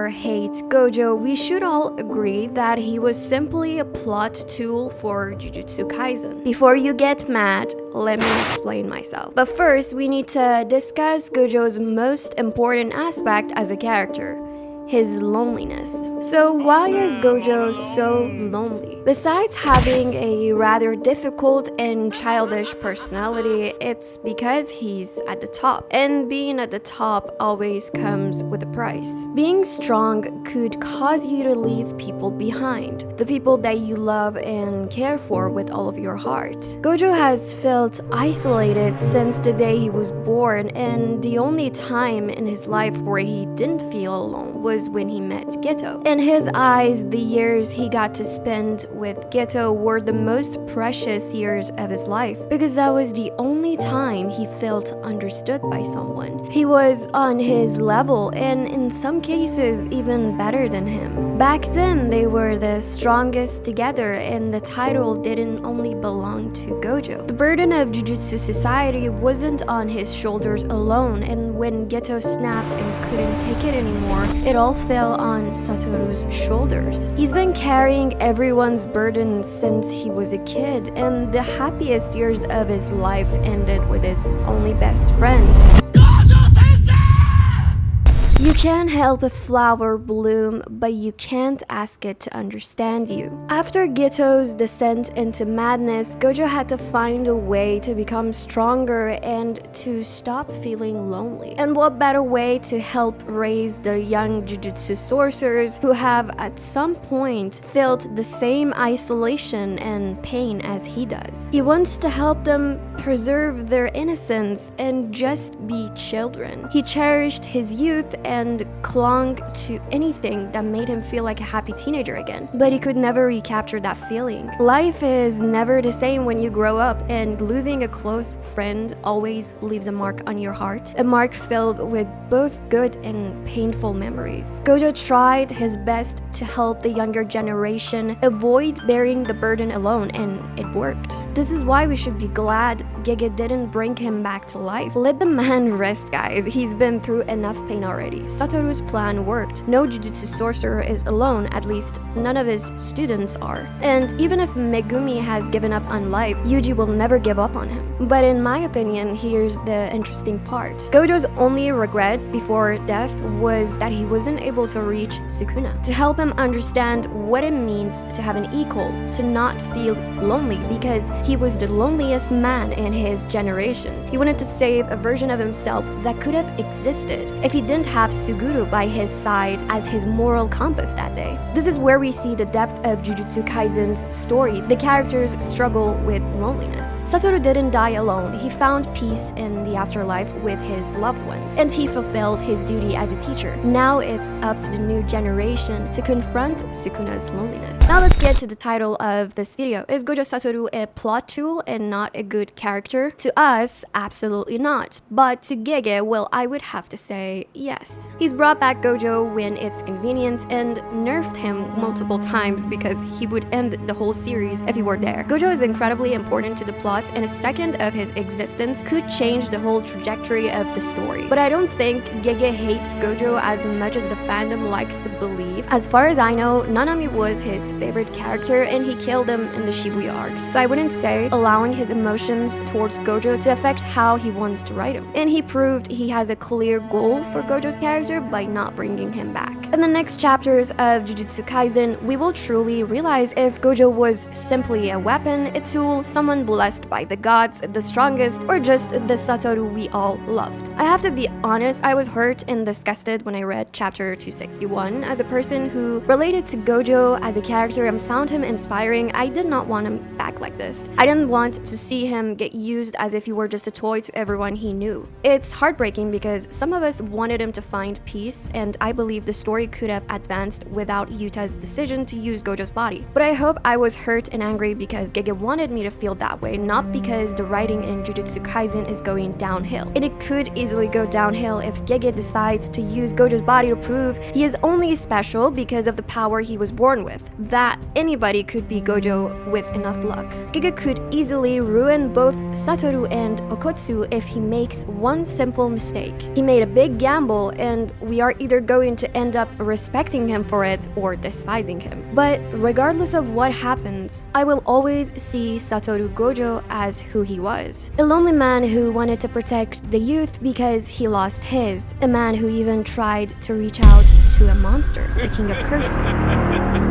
or hate Gojo, we should all agree that he was simply a plot tool for Jujutsu Kaisen. Before you get mad, let me explain myself. But first, we need to discuss Gojo's most important aspect as a character: his loneliness. So why is Gojo so lonely? Besides having a rather difficult and childish personality, it's because he's at the top. And being at the top always comes with a price. Being strong could cause you to leave people behind, the people that you love and care for with all of your heart. Gojo has felt isolated since the day he was born, and the only time in his life where he didn't feel alone was when he met Geto. In his eyes, the years he got to spend with Geto were the most precious years of his life, because that was the only time he felt understood by someone. He was on his level, and in some cases even better than him. Back then, they were the strongest together, and the title didn't only belong to Gojo. The burden of Jujutsu society wasn't on his shoulders alone, and when Geto snapped and couldn't take it anymore, it all fell on Satoru's shoulders. He's been carrying everyone's burden since he was a kid, and the happiest years of his life ended with his only best friend. You can't help a flower bloom, but you can't ask it to understand you. After Geto's descent into madness, Gojo had to find a way to become stronger and to stop feeling lonely. And what better way to help raise the young Jujutsu sorcerers who have at some point felt the same isolation and pain as he does. He wants to help them preserve their innocence and just be children. He cherished his youth and clung to anything that made him feel like a happy teenager again. But he could never recapture that feeling. Life is never the same when you grow up, and losing a close friend always leaves a mark on your heart. A mark filled with both good and painful memories. Gojo tried his best to help the younger generation avoid bearing the burden alone, and it worked. This is why we should be glad Gege didn't bring him back to life. Let the man rest, guys. He's been through enough pain already. Satoru's plan worked. No Jujutsu sorcerer is alone, at least none of his students are. And even if Megumi has given up on life, Yuji will never give up on him. But in my opinion, here's the interesting part. Gojo's only regret before death was that he wasn't able to reach Sukuna, to help him understand what it means to have an equal, to not feel lonely, because he was the loneliest man in his generation. He wanted to save a version of himself that could have existed if he didn't have Suguru by his side as his moral compass that day. This is where we see the depth of Jujutsu Kaisen's story. The characters struggle with loneliness. Satoru didn't die alone. He found peace in the afterlife with his loved ones, and he fulfilled his duty as a teacher. Now it's up to the new generation to confront Sukuna's loneliness. Now let's get to the title of this video. Is Gojo Satoru a plot tool and not a good character? To us, absolutely not. But to Gege, well, I would have to say yes. He's brought back Gojo when it's convenient and nerfed him multiple times because he would end the whole series if he were there. Gojo is incredibly important to the plot, and a second of his existence could change the whole trajectory of the story. But I don't think Gege hates Gojo as much as the fandom likes to believe. As far as I know, Nanami was his favorite character and he killed him in the Shibuya arc. So I wouldn't say allowing his emotions towards Gojo to affect how he wants to write him. And he proved he has a clear goal for Gojo's character by not bringing him back. In the next chapters of Jujutsu Kaisen, we will truly realize if Gojo was simply a weapon, a tool, someone blessed by the gods, the strongest, or just the Satoru we all loved. I have to be honest, I was hurt and disgusted when I read chapter 261. As a person who related to Gojo as a character and found him inspiring, I did not want him back like this. I didn't want to see him get used as if he were just a toy to everyone he knew. It's heartbreaking because some of us wanted him to find peace, and I believe the story could have advanced without Yuta's decision to use Gojo's body. But I hope I was hurt and angry because Gege wanted me to feel that way, not because the writing in Jujutsu Kaisen is going downhill. And it could easily go downhill if Gege decides to use Gojo's body to prove he is only special because of the power he was born with, that anybody could be Gojo with enough luck. Gege could easily ruin both Satoru and Okotsu if he makes one simple mistake. He made a big gamble, and we are either going to end up respecting him for it or despising him. But regardless of what happens, I will always see Satoru Gojo as who he was. A lonely man who wanted to protect the youth because he lost his. A man who even tried to reach out to a monster, the king of curses.